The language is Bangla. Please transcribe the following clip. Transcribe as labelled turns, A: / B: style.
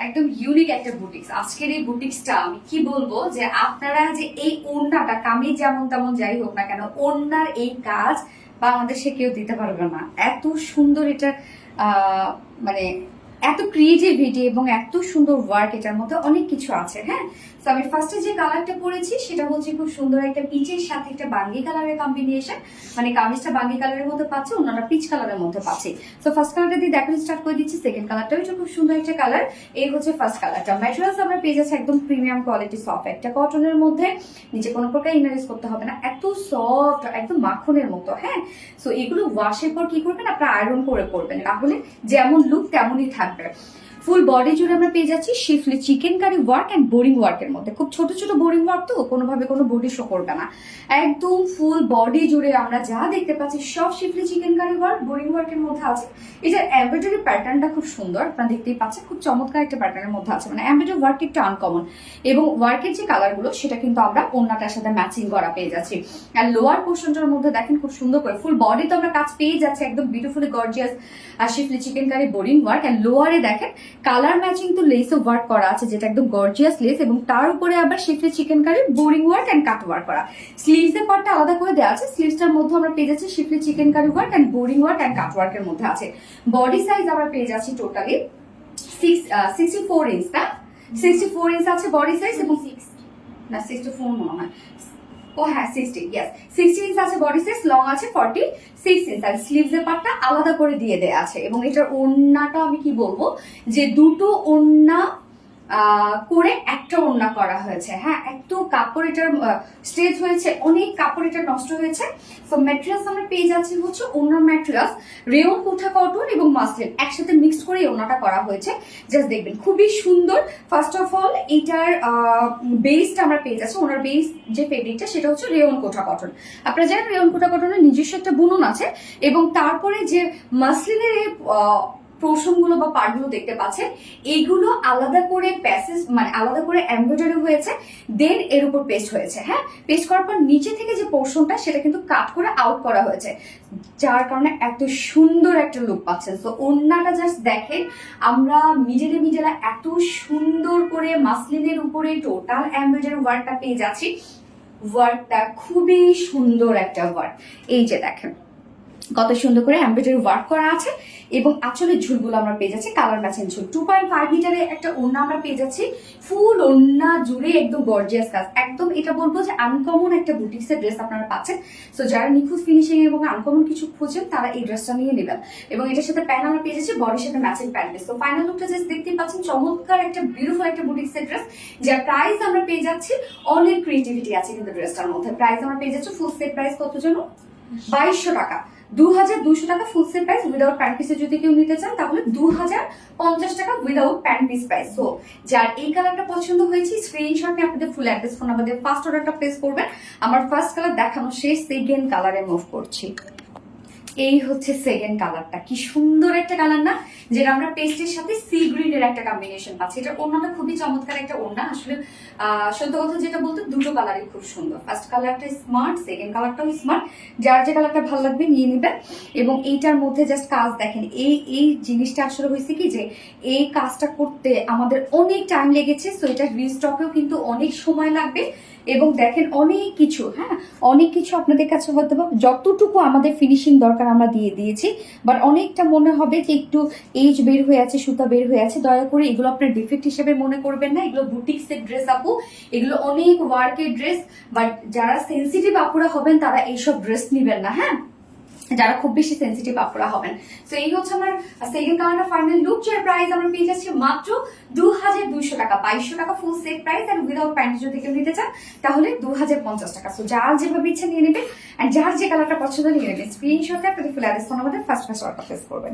A: একদম ইউনিক একটা বুটিক্স। আজকের এই বুটিক্সটা আমি কি বলবো যে আপনারা যে এই ওড়নাটা কামিজ যেমন তেমন যাই হোক না কেন, ওড়নার এই কাজ বাংলাদেশে কেউ দিতে পারবে না। এত সুন্দর এটা মানে এত ক্রিয়েটিভিটি এবং এত সুন্দর ওয়ার্ক, এটার মধ্যে অনেক কিছু আছে। হ্যাঁ, তো আমি ফার্স্টে যে কালারটা পরেছি সেটা হচ্ছে খুব সুন্দর একটা পিচের সাথে একটা বাঙ্গি কালারের কম্বিনেশন, মানে কামিজটা বাঙ্গি কালারের মধ্যে পাচ্ছে, অন্যটা পিচ কালারের মধ্যে পাচ্ছে। তো ফার্স্ট কালারটা দিয়ে দেখানো স্টার্ট করে দিচ্ছি। সেকেন্ড কালারটাও এটা খুব সুন্দর একটা কালার। এই হচ্ছে ফার্স্ট কালারটা। ম্যাটেরিয়ালস আমরা পেয়ে যাচ্ছি একদম প্রিমিয়াম কোয়ালিটি সফট একটা কটনের মধ্যে, নিচে কোনো প্রকার ইনার ইউজ করতে হবে না, এত সফট একদম মাখনের মতো। হ্যাঁ, সো এগুলো ওয়াশের পর কি করবেন, আপনারা আয়রন করে পরবেন, তাহলে যেমন লুক তেমনই থাকবে। ফুল বডি জুড়ে আমরা পেয়ে যাচ্ছি schiffli chikankari work and boring ওয়ার্কের মধ্যে। খুব ছোট ছোট বোরিং ওয়ার্ক, তো কোনোভাবে কোনো বডি শো করবে না। একদম ফুল বডি জুড়ে আমরা যা দেখতে পাচ্ছি সব শিফলি চিকেন কারি ওয়ার্ক বোরিং ওয়ার্কের মধ্যে আছে। এটার এমব্রয়ডারি প্যাটার্নটা খুব সুন্দর, আপনারা দেখতেই পাচ্ছেন, খুব চমৎকার একটা প্যাটার্নের মধ্যে আছে। মানে এমব্রয়ডারি ওয়ার্ক একটু আনকমন, এবং ওয়ার্কের যে কালারগুলো সেটা কিন্তু আমরা ওড়নাটার সাথে ম্যাচিং করা পেয়ে যাচ্ছি। আর লোয়ার পোর্শনটার মধ্যে দেখেন খুব সুন্দর করে ফুল বডি তো আমরা কাজ পেয়ে যাচ্ছি, একদম বিউটিফুলি গর্জিয়াস আর শিফলি চিকেন কারি বোরিং ওয়ার্ক। আর লোয়ারে দেখেন কালার ম্যাচিং তো লেসও ওয়ার্ক করা আছে, যেটা একদম গর্জিয়াস লেস, এবং তার উপরে আবার schiffli chikankari boring work and cut work করা। স্লিভস এর পার্টটা আলাদা করে দেওয়া আছে। স্লিভসটার মধ্যে আমরা পেয়ে যাচ্ছি schiffli chikankari work and boring work and cut ওয়ার্কের মধ্যে আছে। বডি সাইজ আমরা পেয়ে যাচ্ছি টোটালি 64 ইঞ্চ, না 64 ইঞ্চ আছে বডি সাইজ, এবং 64 মনে হয়, ও হ্যাঁ 60, ইয়েস 60 ইঞ্চ আছে বডি সাইজ, লং আছে 46 ইঞ্চ। আর স্লিভস এর পার্টটা আলাদা করে দিয়ে দেয়া আছে। এবং এটার ওড়নাটা আমি কি বলবো যে দুটো ওড়না করে একটা ওড়না করা হয়েছে। হ্যাঁ, একটু কাপড় এটার স্ট্রেচ হয়েছে, অনেক কাপড় এটা নষ্ট হয়েছে। তো ম্যাটেরিয়ালস আমরা পেয়ে যাচ্ছি হচ্ছে ওড়নার ম্যাটেরিয়ালস রেয়ন কোঠা কটন এবং মাসলিন একসাথে মিক্সড করে ওড়নাটা করা হয়েছে। জাস্ট দেখবেন খুবই সুন্দর। ফার্স্ট অফ অল এটার বেসটা আমরা পেয়ে যাচ্ছি, ওনার বেস যে ফেব্রিকটা সেটা হচ্ছে রেয়ন কোঠা কটন। আপনারা জানেন রেয়ন কোঠা কটনের নিজস্ব একটা বুনন আছে, এবং তারপরে যে মাসলিনের এই পোর্শনগুলো বা পার্টগুলো দেখতে পাচ্ছেন, এইগুলো আলাদা করে প্যাসেজ মানে আলাদা করে এমব্রয়ডারি হয়েছে, দেন এর উপর পেস্ট হয়েছে। হ্যাঁ, পেস্ট করার পর নিচে থেকে যে পোর্শনটা সেটা কিন্তু কাট করে আউট করা হয়েছে, যার কারণে এত সুন্দর একটা লুক পাচ্ছেন। তো ওড়নাটা জাস্ট দেখেন, আমরা মিডলে এত সুন্দর করে মাসলিনের উপরে টোটাল এমব্রয়ডারি ওয়ার্কটা পেয়ে যাচ্ছি। ওয়ার্কটা খুবই সুন্দর একটা ওয়ার্ক। এই যে দেখেন কত সুন্দর করে এমব্রয়ডারি ওয়ার্ক করা আছে, এবং আঁচলের ঝুলগুলো আমরা পেয়ে যাচ্ছি কালার ম্যাচিং ঝুল। 2.5 মিটারের একটা ওড়না আমরা পেয়ে যাচ্ছি, ফুল ওড়না জুড়ে একদম গর্জিয়াস কাজ। একদম এটা বলবো যে আনকমন একটা বুটিক্সের ড্রেস আপনারা পাচ্ছেন। সো যারা নিখুঁত ফিনিশিং এবং আনকমন কিছু খুঁজেন তারা এই ড্রেসটা নিয়ে নেবেন। এবং এটার সাথে প্যান্ট আমরা পেয়ে যাচ্ছি, বডির সাথে ম্যাচিং প্যান্ট। তো ফাইনাল লুকটা জাস্ট দেখতেই পাচ্ছেন, চমৎকার একটা বিউটিফুল একটা বুটিক্সের ড্রেস, যার প্রাইস আমরা পেয়ে যাচ্ছি, অনেক ক্রিয়েটিভিটি আছে কিন্তু ড্রেসটার মধ্যে। প্রাইস আমরা পেয়ে যাচ্ছি ফুল সেট প্রাইস কত যেন 2200 টাকা, 2200 টাকা full set price. Without pant পিসে যদি কেউ নিতে চান তাহলে 2050 টাকা without pant piece price. So যার এই কালারটা পছন্দ হয়েছে স্ক্রিনশট নিয়ে আপনাদের ফুল অ্যাড্রেস ফোন নাম্বার দিয়ে ফার্স্ট অর্ডারটা প্লেস করবেন। আমার ফার্স্ট কালার দেখানো শেষ, সেকেন্ড কালারে মুভ করছি। এই হচ্ছে সেকেন্ড কালারটা, কি সুন্দর একটা কালার না, যেটা আমরা পেস্টের সাথে সি গ্রিন এর একটা কম্বিনেশন পাচ্ছি। এটা ওড়নাটা খুবই চমৎকার একটা ওড়না। আসলে সত্য কথা যেটা বলতে, দুটো কালারই খুব সুন্দর। ফার্স্ট কালারটা স্মার্ট, সেকেন্ড কালারটাও স্মার্ট, যার যে কালারটা ভালো লাগবে নিয়ে নেবেন। এবং এইটার মধ্যে জাস্ট কাজ দেখেন, এই জিনিসটা আসলে হয়েছে কি যে এই কাজটা করতে আমাদের অনেক টাইম লেগেছে। সো এটা রিস্টকেও কিন্তু অনেক সময় লাগবে। এবং দেখেন অনেক কিছু, হ্যাঁ অনেক কিছু আপনাদের কাছে হতে পারে, যতটুকু আমাদের ফিনিশিং দরকার আমরা দিয়ে দিয়েছি। বাট অনেকটা মনে হবে যে একটু এইজ বের হয়ে আছে, সুতা বের হয়ে আছে, দয়া করে এগুলো আপনার ডিফেক্ট হিসেবে মনে করবেন না। এগুলো বুটিক্সের ড্রেস আপু, এগুলো অনেক ওয়ার্কের ড্রেস। বাট যারা সেন্সিটিভ আপুরা হবেন তারা এইসব ড্রেস নিবেন না, হ্যাঁ যারা খুব বেশি সেন্সিটিভ আপুরা হবেন। তো এই হচ্ছে আমার সেকেন্ড কালারটা ফাইনাল লুক, যার প্রাইস আমরা পেয়ে যাচ্ছি মাত্র 2200 টাকা, 2200 টাকা ফুল সেট প্রাইস। আর উইদাউট প্যান্ট যদি কেউ নিতে চান তাহলে 2050 টাকা। সো যার যেভাবে ইচ্ছা নিয়ে নেবেন, আর যার যে কালারটা পছন্দ নিয়ে নেবেন। স্ক্রিনশটে আপনাদের ফুল অ্যাড্রেস ফোন আমাদের ফার্স্ট অর্ডার প্লেস করবেন।